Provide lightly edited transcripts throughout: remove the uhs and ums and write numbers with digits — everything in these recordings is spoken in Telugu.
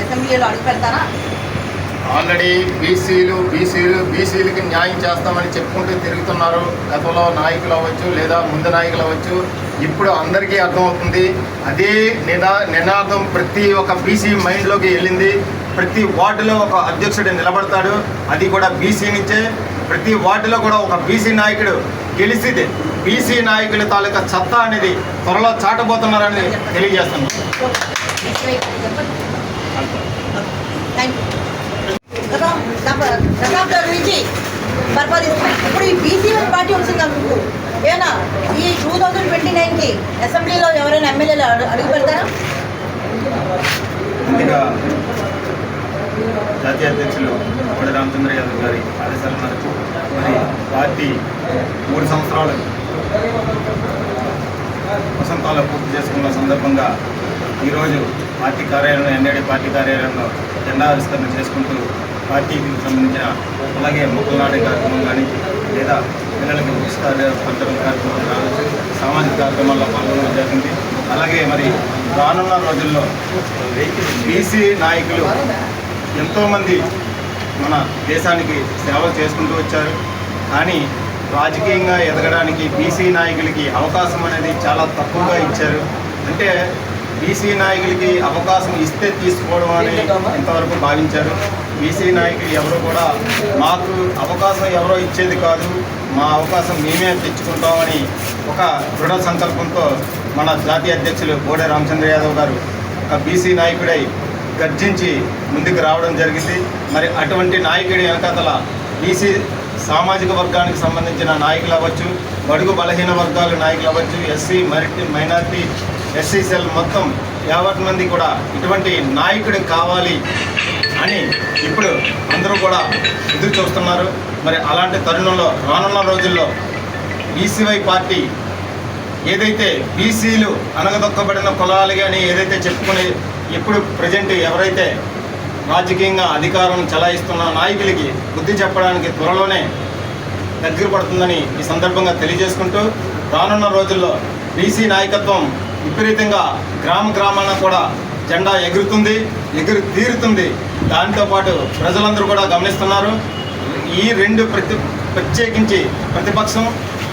అసెంబ్లీలో అడుగు పెడతారా? ఆల్రెడీ బీసీలకి న్యాయం చేస్తామని చెప్పుకుంటూ తిరుగుతున్నారు. గతంలో నాయకులు అవ్వచ్చు లేదా ముందు నాయకులు అవ్వచ్చు. ఇప్పుడు అందరికీ అర్థమవుతుంది. అదే నినాదం ప్రతి ఒక్క బీసీ మైండ్లోకి వెళ్ళింది. ప్రతి వార్డులో ఒక అధ్యక్షుడు నిలబడతాడు, అది కూడా బీసీ నుంచే. ప్రతి వార్డులో కూడా ఒక బీసీ నాయకుడు గెలిచిదే. బీసీ నాయకుల తాలూకా సత్తా అనేది త్వరలో చాటబోతున్నారని తెలియజేస్తున్నాను. దశాబ్దాల నుంచి పరిపాలిస్తున్నాయి. ఇప్పుడు ఈ బీసీ పార్టీ వచ్చిందా మీకు? ఏనా ఈ 2029కి అసెంబ్లీలో ఎవరైనా ఎమ్మెల్యేలు అడుగు పెడతారా? ముందుగా జాతీయ అధ్యక్షులు కోడి రామచంద్ర యాదవ్ గారి ఆదేశాల మేరకు మరి పార్టీ 3 సంవత్సరాలు వసంతాలు పూర్తి చేసుకున్న సందర్భంగా ఈరోజు పార్టీ కార్యాలయంలో ఎన్ఏడి పార్టీ కార్యాలయంలో జెండా ఆవిష్కరణ చేసుకుంటూ పార్టీకి సంబంధించిన అలాగే మొక్కలు నాటే కార్యక్రమం కానీ లేదా పిల్లలకి పుస్తకాలు పంచడం కార్యక్రమం కావచ్చు, సామాజిక కార్యక్రమాల్లో పాల్గొనడం జరిగింది. అలాగే మరి రానున్న రోజుల్లో బీసీ నాయకులు ఎంతోమంది మన దేశానికి సేవలు చేసుకుంటూ వచ్చారు. కానీ రాజకీయంగా ఎదగడానికి బీసీ నాయకులకి అవకాశం అనేది చాలా తక్కువగా ఇచ్చారు. అంటే బీసీ నాయకులకి అవకాశం ఇస్తే తీసుకోవడం అని ఇంతవరకు భావించారు. బీసీ నాయకులు ఎవరు కూడా మాకు అవకాశం ఎవరో ఇచ్చేది కాదు, మా అవకాశం మేమే తెచ్చుకుంటామని ఒక దృఢ సంకల్పంతో మన జాతీయ అధ్యక్షులు కోడి రామచంద్ర యాదవ్ గారు ఒక బీసీ నాయకుడై గర్జించి ముందుకు రావడం జరిగింది. మరి అటువంటి నాయకుడి వెనకాతల బీసీ సామాజిక వర్గానికి సంబంధించిన నాయకులు అవ్వచ్చు, బడుగు బలహీన వర్గాల నాయకులు అవ్వచ్చు, ఎస్సీ మైనారిటీ ఎస్సీ సెల్ మొత్తం 50 మంది కూడా ఇటువంటి నాయకుడు కావాలి అని ఇప్పుడు అందరూ కూడా ఎదురు చూస్తున్నారు. మరి అలాంటి తరుణంలో రానున్న రోజుల్లో బీసీవై పార్టీ ఏదైతే బీసీలు అనగదొక్కబడిన కులాలు కానీ ఏదైతే చెప్పుకునే ఇప్పుడు ప్రజెంట్ ఎవరైతే రాజకీయంగా అధికారం చలాయిస్తున్న నాయకులకి బుద్ధి చెప్పడానికి త్వరలోనే దగ్గర పడుతుందని ఈ సందర్భంగా తెలియజేసుకుంటూ రానున్న రోజుల్లో బీసీ నాయకత్వం విపరీతంగా గ్రామాన కూడా జెండా ఎగురుతుంది, తీరుతుంది. దాంతోపాటు ప్రజలందరూ కూడా గమనిస్తున్నారు. ఈ రెండు ప్రత్యేకించి ప్రతిపక్షం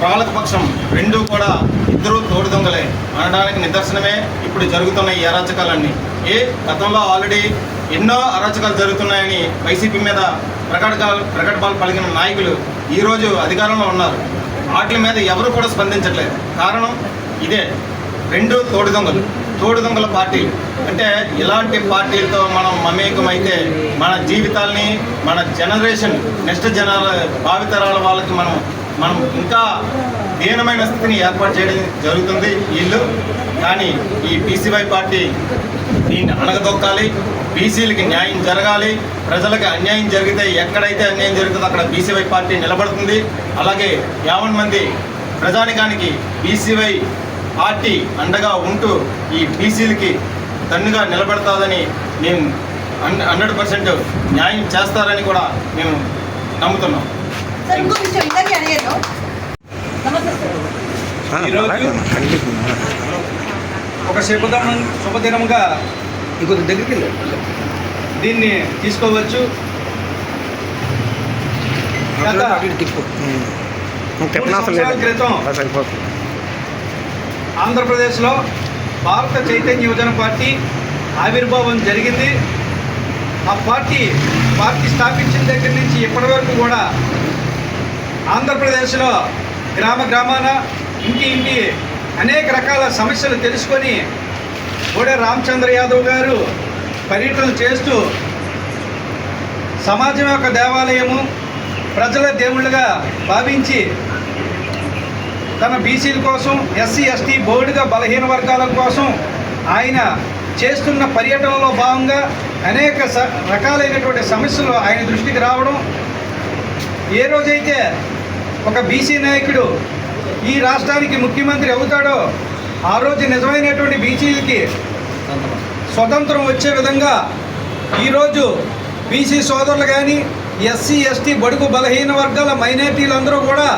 పాలకపక్షం రెండూ కూడా ఇద్దరు తోడుదొంగలే అనడానికి నిదర్శనమే ఇప్పుడు జరుగుతున్న ఈ అరాచకాలన్నీ. గతంలో ఆల్రెడీ ఎన్నో అరాచకాలు జరుగుతున్నాయని వైసీపీ మీద ప్రకటనలు పలికిన నాయకులు ఈరోజు అధికారంలో ఉన్నారు. వాటి మీద ఎవరు కూడా స్పందించట్లేదు. కారణం ఇదే, రెండు తోడుదొంగల పార్టీలు. అంటే ఇలాంటి పార్టీలతో మనం మమేకమైతే మన జీవితాల్ని, మన జనరేషన్ నెక్స్ట్ భావితరాల వాళ్ళకి మనం ఇంకా దీనమైన స్థితిని ఏర్పాటు చేయడం జరుగుతుంది వీళ్ళు. కానీ ఈ బీసీవై పార్టీ దీన్ని అణగదొక్కాలి, బీసీలకి న్యాయం జరగాలి. ప్రజలకు అన్యాయం జరిగితే ఎక్కడైతే అన్యాయం జరుగుతుందో అక్కడ బీసీవై పార్టీ నిలబడుతుంది. అలాగే 50 మంది ప్రజానికానికి బీసీవై పార్టీ అండగా ఉంటూ ఈ బీసీలకి దన్నుగా నిలబడతాదని మేము 100% న్యాయం చేస్తారని కూడా మేము నమ్ముతున్నాం. ఈరోజు ఒక శుభదినంగా ఇంకొక దగ్గరికి దీన్ని తీసుకోవచ్చు. గత 3 సంవత్సరాల క్రితం ఆంధ్రప్రదేశ్లో భారత చైతన్య యువజన పార్టీ ఆవిర్భావం జరిగింది. ఆ పార్టీ స్థాపించిన దగ్గర నుంచి ఇప్పటి వరకు కూడా ఆంధ్రప్రదేశ్లో గ్రామాన ఇంటి అనేక రకాల సమస్యలు తెలుసుకొని కోడి రామచంద్ర యాదవ్ గారు పర్యటనలు చేస్తూ సమాజం యొక్క దేవాలయము, ప్రజల దేవుళ్ళుగా భావించి తన బీసీల కోసం, ఎస్సీ ఎస్టీ బోర్డుగా బలహీన వర్గాల కోసం ఆయన చేస్తున్న పర్యటనలో భాగంగా అనేక రకాలైనటువంటి సమస్యలు ఆయన దృష్టికి రావడం. ఏ రోజైతే ఒక బీసీ నాయకుడు ఈ రాష్ట్రానికి ముఖ్యమంత్రి అవుతాడో ఆ రోజు నిజమైనటువంటి బీసీలకి స్వతంత్రం వచ్చే విధంగా ఈరోజు బీసీ సోదరులు కానీ, ఎస్సీ ఎస్టీ బడుగు బలహీన వర్గాల మైనారిటీలందరూ కూడా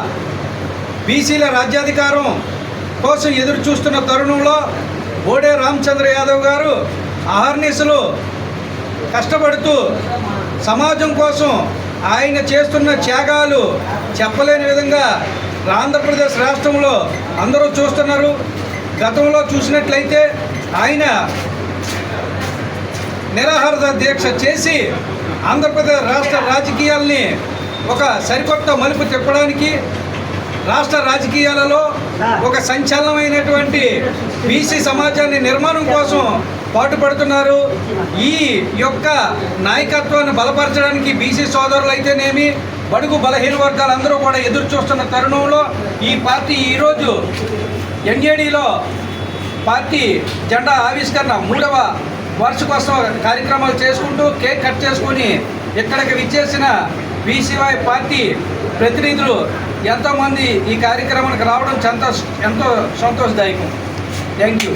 బీసీల రాజ్యాధికారం కోసం ఎదురు చూస్తున్న తరుణంలో కోడి రామచంద్ర యాదవ్ గారు అహర్నిశలు కష్టపడుతూ సమాజం కోసం ఆయన చేస్తున్న త్యాగాలు చెప్పలేని విధంగా ఆంధ్రప్రదేశ్ రాష్ట్రంలో అందరూ చూస్తున్నారు. గతంలో చూసినట్లయితే ఆయన నిరాహార దీక్ష చేసి ఆంధ్రప్రదేశ్ రాష్ట్ర రాజకీయాల్ని ఒక సరికొత్త మలుపు తిప్పడానికి, రాష్ట్ర రాజకీయాలలో ఒక సంచలనమైనటువంటి బీసీ సమాజాన్ని నిర్మాణం కోసం పాటుపడుతున్నారు. ఈ యొక్క నాయకత్వాన్ని బలపరచడానికి బీసీ సోదరులు అయితేనేమి, బడుగు బలహీన వర్గాలందరూ కూడా ఎదురు చూస్తున్న తరుణంలో ఈ పార్టీ ఈరోజు ఎన్ఏడిలో పార్టీ జెండా ఆవిష్కరణ 3వ వార్షికోత్సవ కార్యక్రమాలు చేసుకుంటూ కేక్ కట్ చేసుకొని ఇక్కడికి విచ్చేసిన బీసీవై పార్టీ ప్రతినిధులు ఎంతోమంది ఈ కార్యక్రమానికి రావడం ఎంతో సంతోషదాయకం. Thank you.